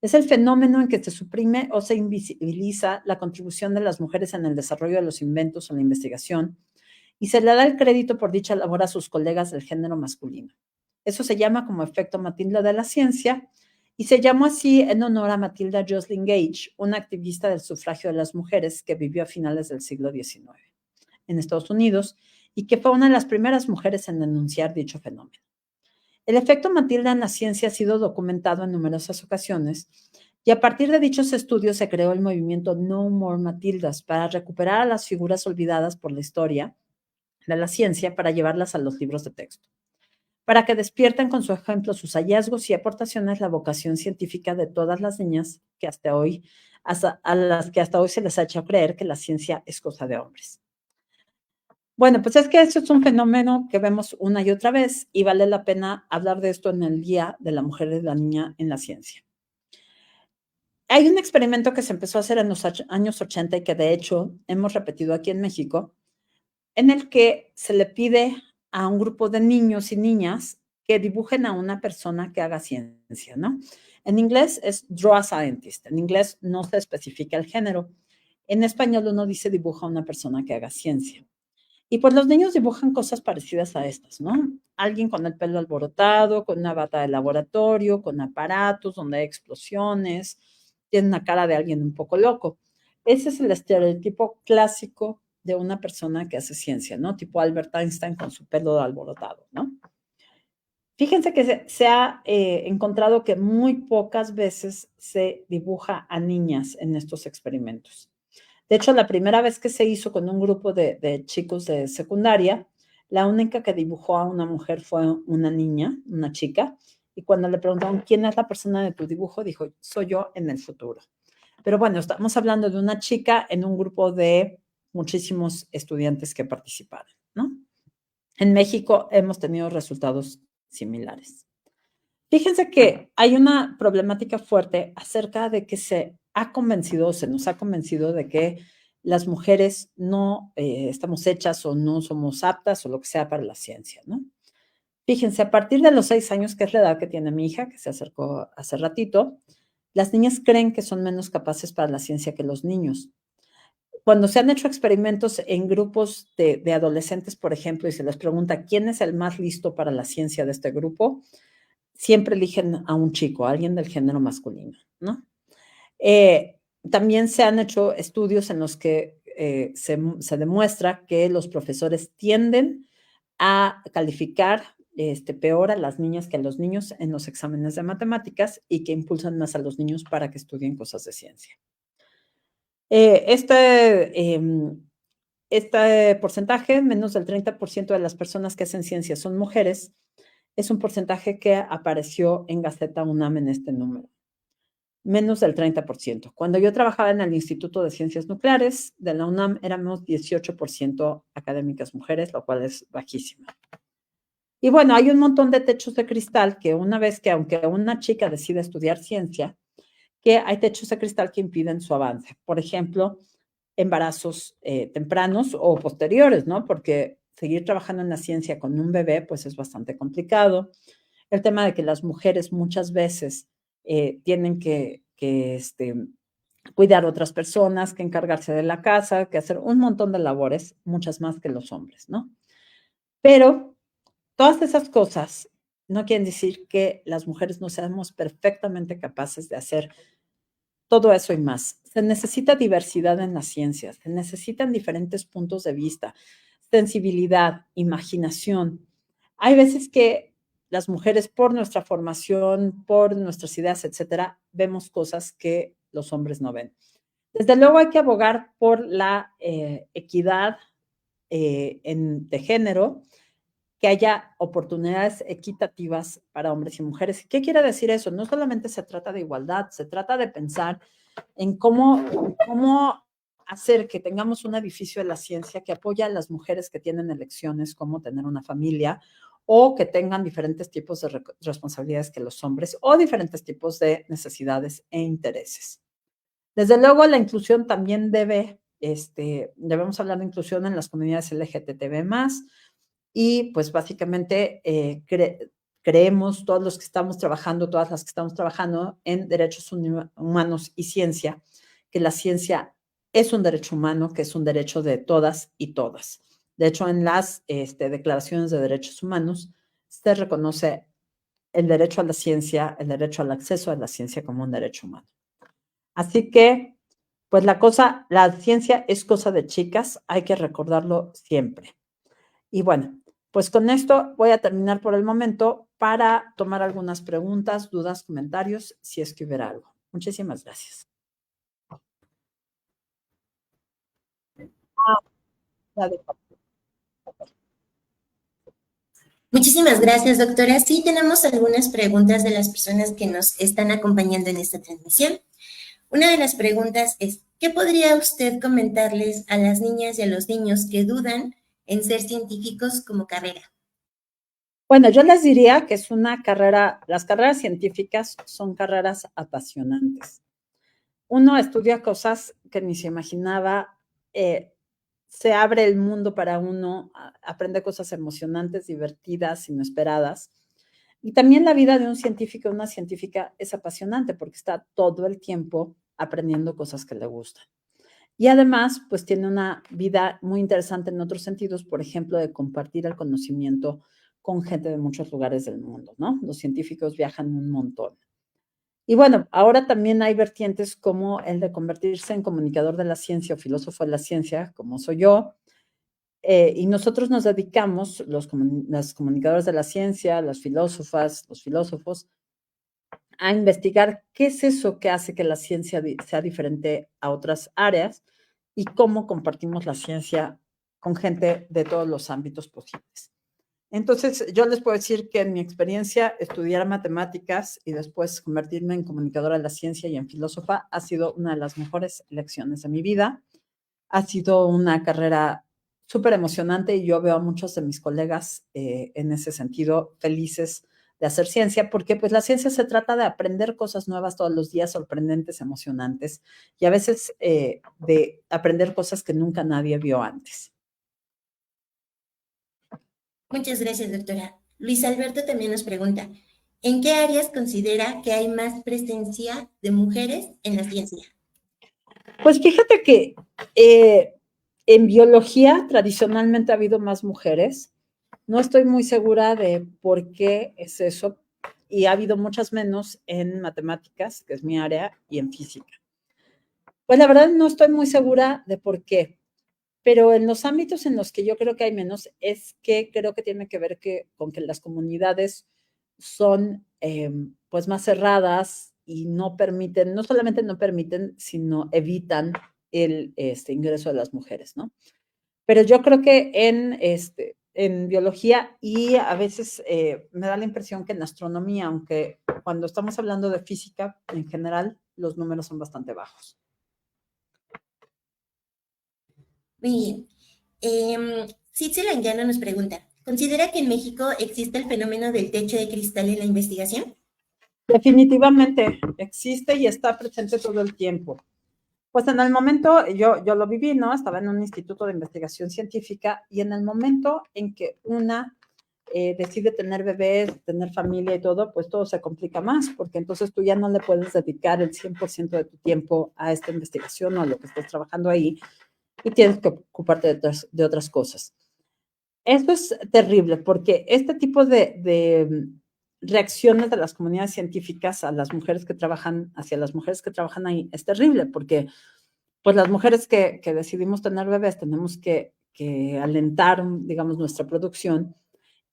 Es el fenómeno en que se suprime o se invisibiliza la contribución de las mujeres en el desarrollo de los inventos o la investigación y se le da el crédito por dicha labor a sus colegas del género masculino. Eso se llama como efecto Matilda de la ciencia y se llamó así en honor a Matilda Joslyn Gage, una activista del sufragio de las mujeres que vivió a finales del siglo XIX en Estados Unidos y que fue una de las primeras mujeres en denunciar dicho fenómeno. El efecto Matilda en la ciencia ha sido documentado en numerosas ocasiones y a partir de dichos estudios se creó el movimiento No More Matildas para recuperar a las figuras olvidadas por la historia de la ciencia para llevarlas a los libros de texto, para que despierten con su ejemplo sus hallazgos y aportaciones la vocación científica de todas las niñas que a las que hasta hoy se les ha hecho creer que la ciencia es cosa de hombres. Bueno, pues es que eso es un fenómeno que vemos una y otra vez y vale la pena hablar de esto en el Día de la Mujer y de la Niña en la Ciencia. Hay un experimento que se empezó a hacer en los años 80 y que de hecho hemos repetido aquí en México, en el que se le pide a un grupo de niños y niñas que dibujen a una persona que haga ciencia, ¿no? En inglés es draw a scientist. En inglés no se especifica el género. En español uno dice dibuja a una persona que haga ciencia. Y pues los niños dibujan cosas parecidas a estas, ¿no? Alguien con el pelo alborotado, con una bata de laboratorio, con aparatos donde hay explosiones, tiene una cara de alguien un poco loco. Ese es el estereotipo clásico de una persona que hace ciencia, ¿no? Tipo Albert Einstein con su pelo alborotado, ¿no? Fíjense que se ha encontrado que muy pocas veces se dibuja a niñas en estos experimentos. De hecho, la primera vez que se hizo con un grupo de chicos de secundaria, la única que dibujó a una mujer fue una niña, una chica, y cuando le preguntaron quién es la persona de tu dibujo, dijo, soy yo en el futuro. Pero bueno, estamos hablando de una chica en un grupo de muchísimos estudiantes que participaron, ¿no? En México hemos tenido resultados similares. Fíjense que hay una problemática fuerte acerca de que se nos ha convencido de que las mujeres no estamos hechas o no somos aptas o lo que sea para la ciencia, ¿no? Fíjense, a partir de los 6 años, que es la edad que tiene mi hija, que se acercó hace ratito, las niñas creen que son menos capaces para la ciencia que los niños. Cuando se han hecho experimentos en grupos de adolescentes, por ejemplo, y se les pregunta quién es el más listo para la ciencia de este grupo, siempre eligen a un chico, a alguien del género masculino, ¿no? También se han hecho estudios en los que se demuestra que los profesores tienden a calificar peor a las niñas que a los niños en los exámenes de matemáticas y que impulsan más a los niños para que estudien cosas de ciencia. Este porcentaje, menos del 30% de las personas que hacen ciencia son mujeres, es un porcentaje que apareció en Gaceta UNAM en este número. Menos del 30%. Cuando yo trabajaba en el Instituto de Ciencias Nucleares de la UNAM, éramos 18% académicas mujeres, lo cual es bajísimo. Y bueno, hay un montón de techos de cristal que una vez que, aunque una chica decide estudiar ciencia, que hay techos de cristal que impiden su avance. Por ejemplo, embarazos tempranos o posteriores, ¿no? Porque seguir trabajando en la ciencia con un bebé, pues es bastante complicado. El tema de que las mujeres muchas veces tienen que cuidar a otras personas, que encargarse de la casa, que hacer un montón de labores, muchas más que los hombres, ¿no? Pero todas esas cosas no quieren decir que las mujeres no seamos perfectamente capaces de hacer todo eso y más. Se necesita diversidad en las ciencias, se necesitan diferentes puntos de vista, sensibilidad, imaginación. Hay veces que las mujeres, por nuestra formación, por nuestras ideas, etcétera, vemos cosas que los hombres no ven. Desde luego hay que abogar por la equidad de género, que haya oportunidades equitativas para hombres y mujeres. ¿Qué quiere decir eso? No solamente se trata de igualdad, se trata de pensar en cómo hacer que tengamos un edificio de la ciencia que apoya a las mujeres que tienen elecciones, como tener una familia, o que tengan diferentes tipos de responsabilidades que los hombres, o diferentes tipos de necesidades e intereses. Desde luego, la inclusión también debemos hablar de inclusión en las comunidades LGTB+, y pues básicamente creemos todos los que estamos trabajando, todas las que estamos trabajando en derechos humanos y ciencia, que la ciencia es un derecho humano, que es un derecho de todas y todas. De hecho, en las declaraciones de derechos humanos se reconoce el derecho a la ciencia, el derecho al acceso a la ciencia como un derecho humano. Así que, pues la ciencia es cosa de chicas, hay que recordarlo siempre. Y bueno, pues con esto voy a terminar por el momento para tomar algunas preguntas, dudas, comentarios, si es que hubiera algo. Muchísimas gracias. Muchísimas gracias, doctora. Sí, tenemos algunas preguntas de las personas que nos están acompañando en esta transmisión. Una de las preguntas es, ¿qué podría usted comentarles a las niñas y a los niños que dudan en ser científicos como carrera? Bueno, yo les diría que es una carrera, las carreras científicas son carreras apasionantes. Uno estudia cosas que ni se imaginaba se abre el mundo para uno, aprende cosas emocionantes, divertidas, inesperadas. Y también la vida de un científico o una científica es apasionante porque está todo el tiempo aprendiendo cosas que le gustan. Y además, pues tiene una vida muy interesante en otros sentidos, por ejemplo, de compartir el conocimiento con gente de muchos lugares del mundo, ¿no? Los científicos viajan un montón. Y bueno, ahora también hay vertientes como el de convertirse en comunicador de la ciencia o filósofo de la ciencia, como soy yo, y nosotros nos dedicamos, las comunicadores de la ciencia, las filósofas, los filósofos, a investigar qué es eso que hace que la ciencia sea diferente a otras áreas y cómo compartimos la ciencia con gente de todos los ámbitos posibles. Entonces, yo les puedo decir que en mi experiencia, estudiar matemáticas y después convertirme en comunicadora de la ciencia y en filósofa ha sido una de las mejores elecciones de mi vida. Ha sido una carrera súper emocionante y yo veo a muchos de mis colegas en ese sentido felices de hacer ciencia, porque pues la ciencia se trata de aprender cosas nuevas todos los días, sorprendentes, emocionantes, y a veces de aprender cosas que nunca nadie vio antes. Muchas gracias, doctora. Luis Alberto también nos pregunta, ¿en qué áreas considera que hay más presencia de mujeres en la ciencia? Pues fíjate que en biología tradicionalmente ha habido más mujeres. No estoy muy segura de por qué es eso y ha habido muchas menos en matemáticas, que es mi área, y en física. Pues la verdad no estoy muy segura de por qué, pero en los ámbitos en los que yo creo que hay menos es que creo que tiene que ver con que las comunidades son pues más cerradas y no permiten, no solamente no permiten, sino evitan el ingreso de las mujeres, ¿no? Pero yo creo que en biología y a veces me da la impresión que en astronomía, aunque cuando estamos hablando de física, en general, los números son bastante bajos. Muy bien. Citzel Anguiano nos pregunta, ¿considera que en México existe el fenómeno del techo de cristal en la investigación? Definitivamente existe y está presente todo el tiempo. Pues en el momento, yo lo viví, ¿no? Estaba en un instituto de investigación científica y en el momento en que una decide tener bebés, tener familia y todo, pues todo se complica más, porque entonces tú ya no le puedes dedicar el 100% de tu tiempo a esta investigación o a lo que estás trabajando ahí y tienes que ocuparte de otras cosas. Esto es terrible porque este tipo de reacciones de las comunidades científicas a las mujeres que trabajan, hacia las mujeres que trabajan ahí, es terrible porque pues las mujeres que decidimos tener bebés tenemos que alentar, digamos, nuestra producción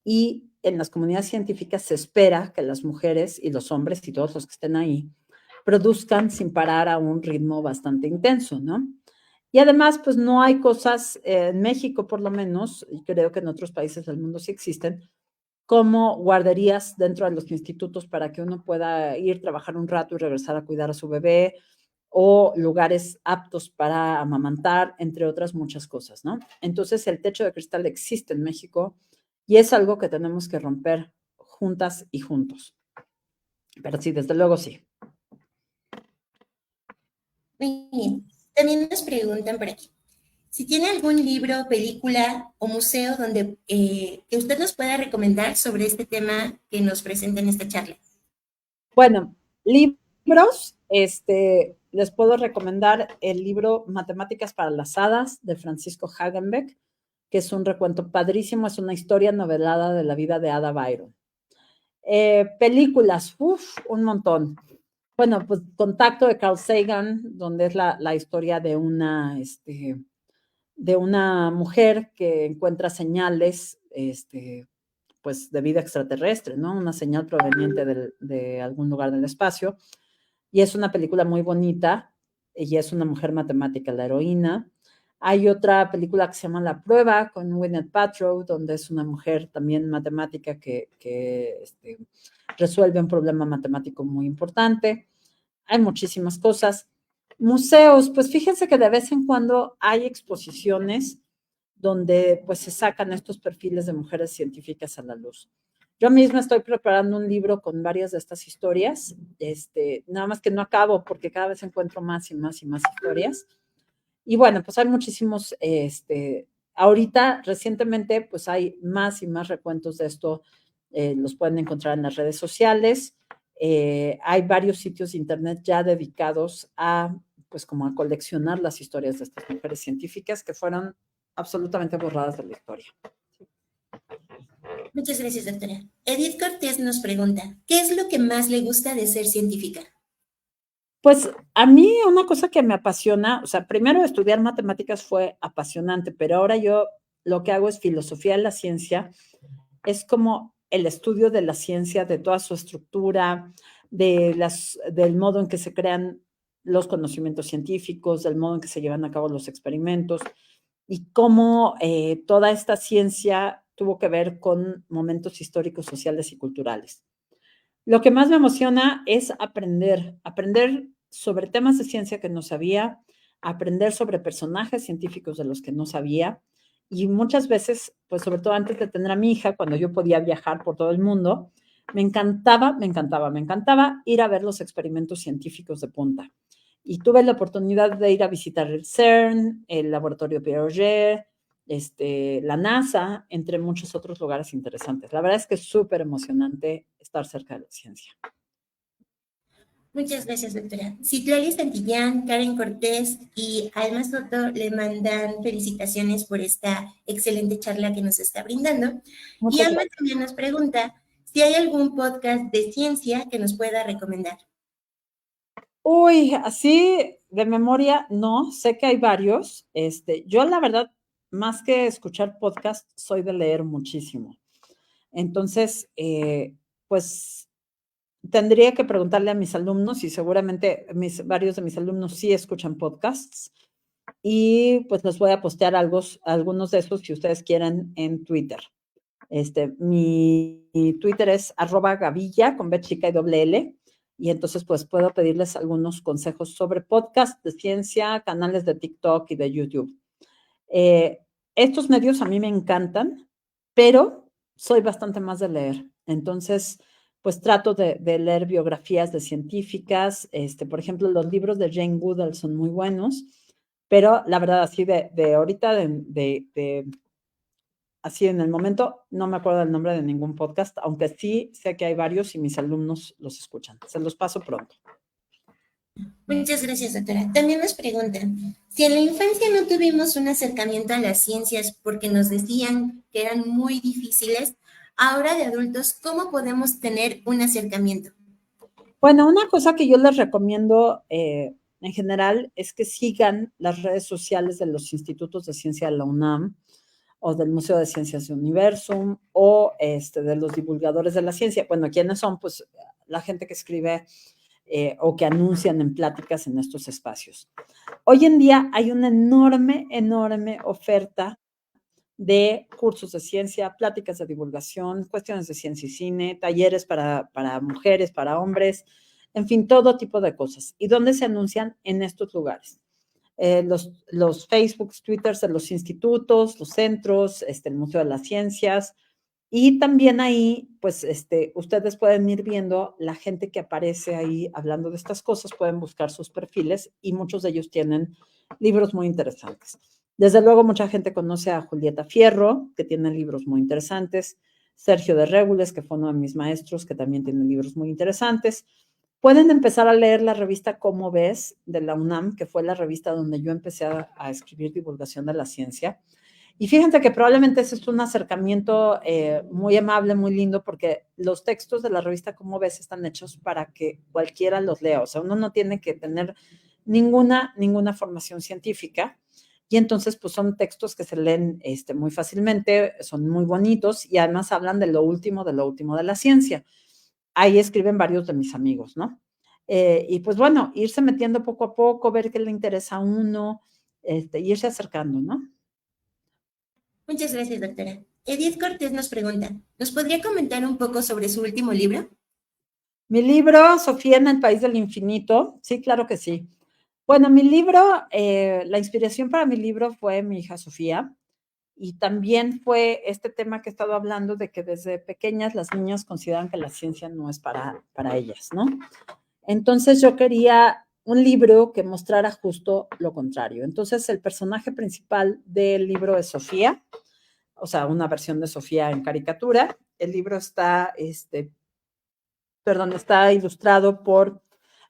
y en las comunidades científicas se espera que las mujeres y los hombres y todos los que estén ahí produzcan sin parar a un ritmo bastante intenso, ¿no? Y además, pues no hay cosas, en México por lo menos, y creo que en otros países del mundo sí existen, como guarderías dentro de los institutos para que uno pueda ir, trabajar un rato y regresar a cuidar a su bebé, o lugares aptos para amamantar, entre otras muchas cosas, ¿no? Entonces, el techo de cristal existe en México y es algo que tenemos que romper juntas y juntos. Pero sí, desde luego sí. Muy bien. También nos preguntan por aquí, si tiene algún libro, película o museo donde que usted nos pueda recomendar sobre este tema que nos presenta en esta charla. Bueno, libros, les puedo recomendar el libro Matemáticas para las Hadas de Francisco Hagenbeck, que es un recuento padrísimo, es una historia novelada de la vida de Ada Byron. Películas, un montón. Bueno, pues Contacto de Carl Sagan, donde es la historia de una mujer que encuentra señales, pues de vida extraterrestre, ¿no? Una señal proveniente de algún lugar del espacio. Y es una película muy bonita. Ella es una mujer matemática, la heroína. Hay otra película que se llama La Prueba con Gwyneth Paltrow, donde es una mujer también matemática que resuelve un problema matemático muy importante. Hay muchísimas cosas. Museos, pues fíjense que de vez en cuando hay exposiciones donde pues se sacan estos perfiles de mujeres científicas a la luz. Yo misma estoy preparando un libro con varias de estas historias, nada más que no acabo porque cada vez encuentro más y más y más historias. Y bueno, pues hay muchísimos, ahorita recientemente pues hay más y más recuentos de esto, los pueden encontrar en las redes sociales. Hay varios sitios de internet ya dedicados a, pues como a coleccionar las historias de estas mujeres científicas que fueron absolutamente borradas de la historia. Muchas gracias, doctora. Edith Cortés nos pregunta, ¿qué es lo que más le gusta de ser científica? Pues a mí una cosa que me apasiona, o sea, primero estudiar matemáticas fue apasionante, pero ahora yo lo que hago es filosofía de la ciencia, es como el estudio de la ciencia, de toda su estructura, del modo en que se crean los conocimientos científicos, del modo en que se llevan a cabo los experimentos y cómo toda esta ciencia tuvo que ver con momentos históricos, sociales y culturales. Lo que más me emociona es aprender sobre temas de ciencia que no sabía, aprender sobre personajes científicos de los que no sabía. Y muchas veces, pues sobre todo antes de tener a mi hija, cuando yo podía viajar por todo el mundo, me encantaba ir a ver los experimentos científicos de punta. Y tuve la oportunidad de ir a visitar el CERN, el laboratorio Piaget, la NASA, entre muchos otros lugares interesantes. La verdad es que es súper emocionante estar cerca de la ciencia. Muchas gracias, doctora. Citlali Santillán, Karen Cortés y Alma Soto le mandan felicitaciones por esta excelente charla que nos está brindando. Y Alma también nos pregunta si hay algún podcast de ciencia que nos pueda recomendar. Uy, así de memoria, no, sé que hay varios. Yo la verdad, más que escuchar podcast, soy de leer muchísimo. Entonces, pues tendría que preguntarle a mis alumnos y seguramente varios de mis alumnos sí escuchan podcasts y pues les voy a postear algunos de esos si ustedes quieren en Twitter. Mi Twitter es @gavilla con B chica y doble L. Y entonces, pues, puedo pedirles algunos consejos sobre podcast de ciencia, canales de TikTok y de YouTube. Estos medios a mí me encantan, pero soy bastante más de leer. Entonces, pues trato de leer biografías de científicas. Por ejemplo, los libros de Jane Goodall son muy buenos, pero la verdad, así de ahorita, así en el momento, no me acuerdo el nombre de ningún podcast, aunque sí sé que hay varios y mis alumnos los escuchan. Se los paso pronto. Muchas gracias, doctora. También nos preguntan, si en la infancia no tuvimos un acercamiento a las ciencias porque nos decían que eran muy difíciles, ahora de adultos, ¿cómo podemos tener un acercamiento? Bueno, una cosa que yo les recomiendo en general es que sigan las redes sociales de los institutos de ciencia de la UNAM o del Museo de Ciencias de Universum o de los divulgadores de la ciencia. Bueno, ¿quiénes son? Pues la gente que escribe o que anuncian en pláticas en estos espacios. Hoy en día hay una enorme oferta de cursos de ciencia, pláticas de divulgación, cuestiones de ciencia y cine, talleres para mujeres, para hombres, en fin, todo tipo de cosas. ¿Y dónde se anuncian? En estos lugares. Los Facebooks, Twitters de los institutos, los centros, el Museo de las Ciencias. Y también ahí, pues, ustedes pueden ir viendo la gente que aparece ahí hablando de estas cosas, pueden buscar sus perfiles y muchos de ellos tienen libros muy interesantes. Desde luego, mucha gente conoce a Julieta Fierro, que tiene libros muy interesantes, Sergio de Régules, que fue uno de mis maestros, que también tiene libros muy interesantes. Pueden empezar a leer la revista Cómo ves de la UNAM, que fue la revista donde yo empecé a escribir divulgación de la ciencia. Y fíjense que probablemente ese es un acercamiento muy amable, muy lindo, porque los textos de la revista Cómo ves están hechos para que cualquiera los lea. O sea, uno no tiene que tener ninguna formación científica. Y entonces, pues son textos que se leen muy fácilmente, son muy bonitos y además hablan de lo último de la ciencia. Ahí escriben varios de mis amigos, ¿no? Y pues bueno, irse metiendo poco a poco, ver qué le interesa a uno, irse acercando, ¿no? Muchas gracias, doctora. Edith Cortés nos pregunta, ¿nos podría comentar un poco sobre su último libro? Mi libro, Sofía en el País del Infinito, sí, claro que sí. Bueno, mi libro, la inspiración para mi libro fue mi hija Sofía y también fue este tema que he estado hablando de que desde pequeñas las niñas consideran que la ciencia no es para ellas, ¿no? Entonces yo quería un libro que mostrara justo lo contrario. Entonces, el personaje principal del libro es Sofía, o sea, una versión de Sofía en caricatura. El libro está ilustrado por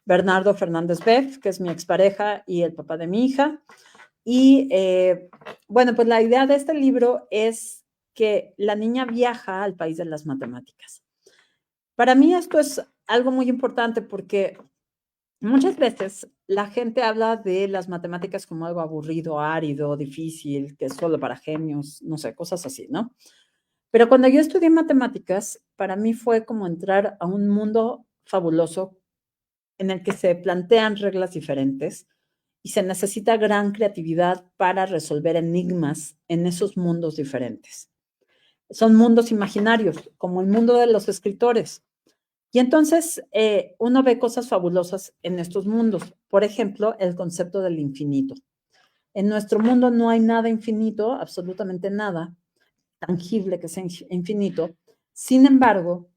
Bernardo Fernández Beff, que es mi expareja y el papá de mi hija. Y bueno, pues la idea de este libro es que la niña viaja al país de las matemáticas. Para mí esto es algo muy importante porque muchas veces la gente habla de las matemáticas como algo aburrido, árido, difícil, que es solo para genios, no sé, cosas así, ¿no? Pero cuando yo estudié matemáticas, para mí fue como entrar a un mundo fabuloso en el que se plantean reglas diferentes y se necesita gran creatividad para resolver enigmas en esos mundos diferentes. Son mundos imaginarios, como el mundo de los escritores. Y entonces uno ve cosas fabulosas en estos mundos. Por ejemplo, el concepto del infinito. En nuestro mundo no hay nada infinito, absolutamente nada tangible que sea infinito. Sin embargo,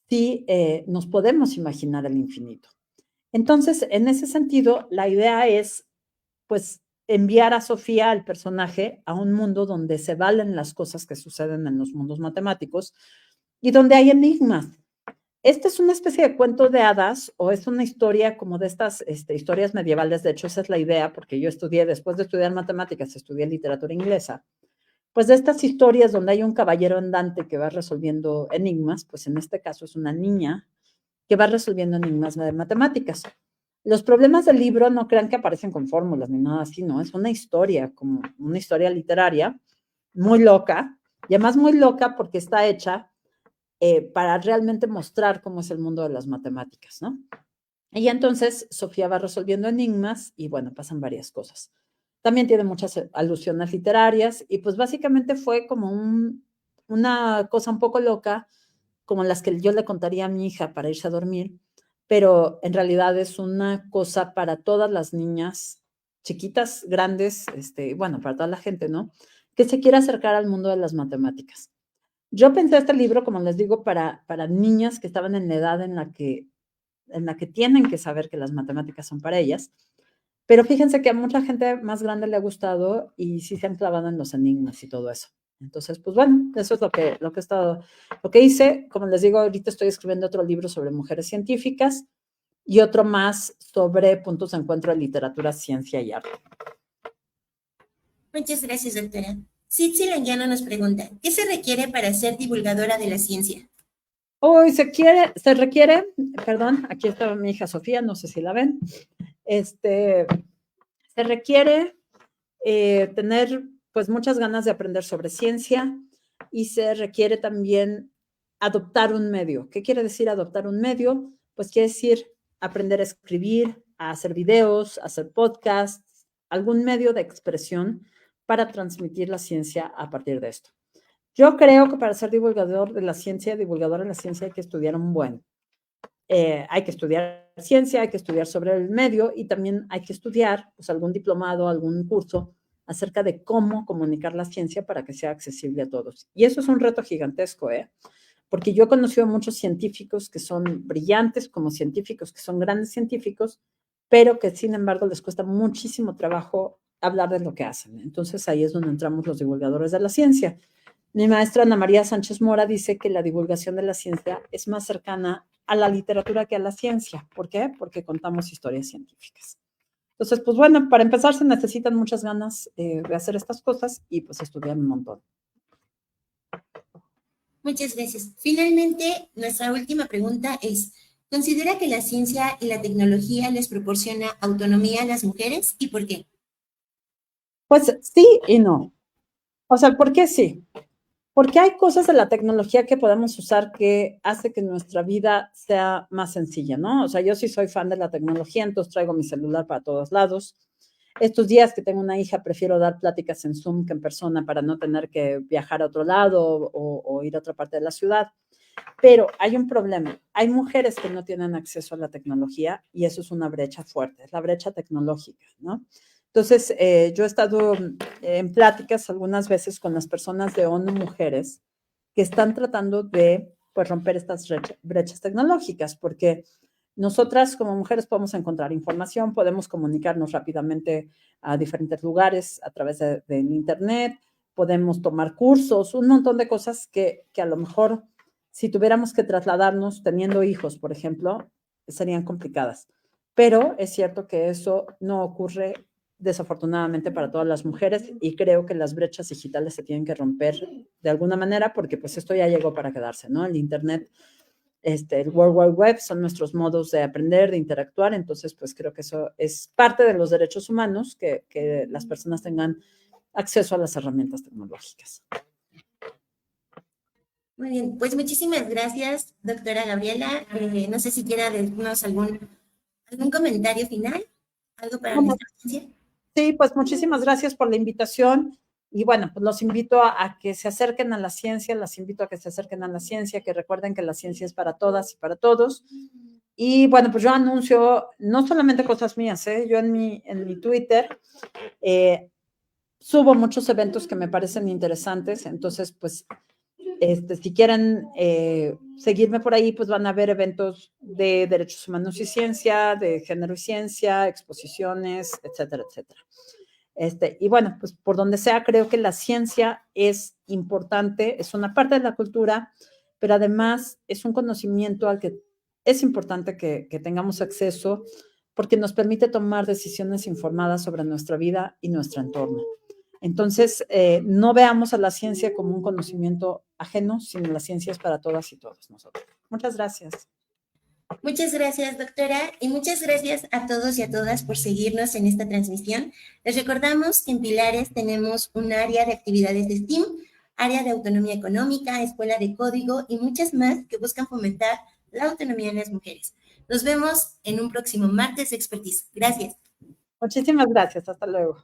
sí nos podemos imaginar el infinito. Entonces, en ese sentido, la idea es, pues, enviar a Sofía, al personaje, a un mundo donde se valen las cosas que suceden en los mundos matemáticos y donde hay enigmas. Esta es una especie de cuento de hadas o es una historia como de estas historias medievales. De hecho, esa es la idea, porque yo estudié, después de estudiar matemáticas, estudié literatura inglesa. Pues de estas historias donde hay un caballero andante que va resolviendo enigmas, pues en este caso es una niña que va resolviendo enigmas de matemáticas. Los problemas del libro no crean que aparecen con fórmulas ni nada así, ¿no? Es una historia, como una historia literaria, muy loca, y además muy loca porque está hecha para realmente mostrar cómo es el mundo de las matemáticas, ¿no? Y entonces Sofía va resolviendo enigmas y bueno, pasan varias cosas. También tiene muchas alusiones literarias y pues básicamente fue como una cosa un poco loca, como las que yo le contaría a mi hija para irse a dormir, pero en realidad es una cosa para todas las niñas, chiquitas, grandes, bueno, para toda la gente, ¿no? Que se quiera acercar al mundo de las matemáticas. Yo pensé este libro, como les digo, para niñas que estaban en la edad en la que tienen que saber que las matemáticas son para ellas, pero fíjense que a mucha gente más grande le ha gustado y sí se han clavado en los enigmas y todo eso. Entonces, pues bueno, eso es lo que hice. Como les digo, ahorita estoy escribiendo otro libro sobre mujeres científicas y otro más sobre puntos de encuentro de literatura, ciencia y arte. Muchas gracias, doctora. Sitsi Langiano nos pregunta, ¿qué se requiere para ser divulgadora de la ciencia? Hoy se requiere, perdón, aquí está mi hija Sofía, no sé si la ven, se requiere tener pues muchas ganas de aprender sobre ciencia y se requiere también adoptar un medio. ¿Qué quiere decir adoptar un medio? Pues quiere decir aprender a escribir, a hacer videos, a hacer podcasts, algún medio de expresión para transmitir la ciencia a partir de esto. Yo creo que para ser divulgador de la ciencia, divulgador de la ciencia hay que estudiar un buen. Hay que estudiar ciencia, hay que estudiar sobre el medio y también hay que estudiar pues, algún diplomado, algún curso acerca de cómo comunicar la ciencia para que sea accesible a todos. Y eso es un reto gigantesco, porque yo he conocido a muchos científicos que son brillantes, como científicos que son grandes científicos, pero que sin embargo les cuesta muchísimo trabajo hablar de lo que hacen. Entonces ahí es donde entramos los divulgadores de la ciencia. Mi maestra Ana María Sánchez Mora dice que la divulgación de la ciencia es más cercana a la literatura que a la ciencia. ¿Por qué? Porque contamos historias científicas. Entonces, pues bueno, para empezar se necesitan muchas ganas de hacer estas cosas y pues estudiar un montón. Muchas gracias. Finalmente, nuestra última pregunta es, ¿considera que la ciencia y la tecnología les proporciona autonomía a las mujeres y por qué? Pues sí y no. O sea, ¿por qué sí? Porque hay cosas de la tecnología que podemos usar que hace que nuestra vida sea más sencilla, ¿no? O sea, yo sí soy fan de la tecnología, entonces traigo mi celular para todos lados. Estos días que tengo una hija, prefiero dar pláticas en Zoom que en persona para no tener que viajar a otro lado o ir a otra parte de la ciudad. Pero hay un problema. Hay mujeres que no tienen acceso a la tecnología y eso es una brecha fuerte, es la brecha tecnológica, ¿no? Entonces, yo he estado en pláticas algunas veces con las personas de ONU Mujeres que están tratando de pues, romper estas brechas tecnológicas, porque nosotras como mujeres podemos encontrar información, podemos comunicarnos rápidamente a diferentes lugares a través del internet, podemos tomar cursos, un montón de cosas que a lo mejor si tuviéramos que trasladarnos teniendo hijos, por ejemplo, serían complicadas. Pero es cierto que eso no ocurre desafortunadamente para todas las mujeres y creo que las brechas digitales se tienen que romper de alguna manera porque pues esto ya llegó para quedarse, ¿no? El internet, el World Wide Web son nuestros modos de aprender, de interactuar, entonces pues creo que eso es parte de los derechos humanos, que las personas tengan acceso a las herramientas tecnológicas. Muy bien, pues muchísimas gracias, doctora Gabriela. No sé si quiera decirnos algún comentario final, algo para nuestra audiencia. Sí, pues muchísimas gracias por la invitación y bueno, pues los invito a que se acerquen a la ciencia, las invito a que se acerquen a la ciencia, que recuerden que la ciencia es para todas y para todos. Y bueno, pues yo anuncio no solamente cosas mías, yo en mi Twitter subo muchos eventos que me parecen interesantes, entonces pues si quieren seguirme por ahí, pues van a ver eventos de derechos humanos y ciencia, de género y ciencia, exposiciones, etcétera, etcétera. Y bueno, pues por donde sea, creo que la ciencia es importante, es una parte de la cultura, pero además es un conocimiento al que es importante que tengamos acceso porque nos permite tomar decisiones informadas sobre nuestra vida y nuestro entorno. Entonces, no veamos a la ciencia como un conocimiento ajeno, sino la ciencia es para todas y todos nosotros. Muchas gracias. Muchas gracias, doctora, y muchas gracias a todos y a todas por seguirnos en esta transmisión. Les recordamos que en Pilares tenemos un área de actividades de STEAM, área de autonomía económica, escuela de código y muchas más que buscan fomentar la autonomía en las mujeres. Nos vemos en un próximo martes de Expertise. Gracias. Muchísimas gracias. Hasta luego.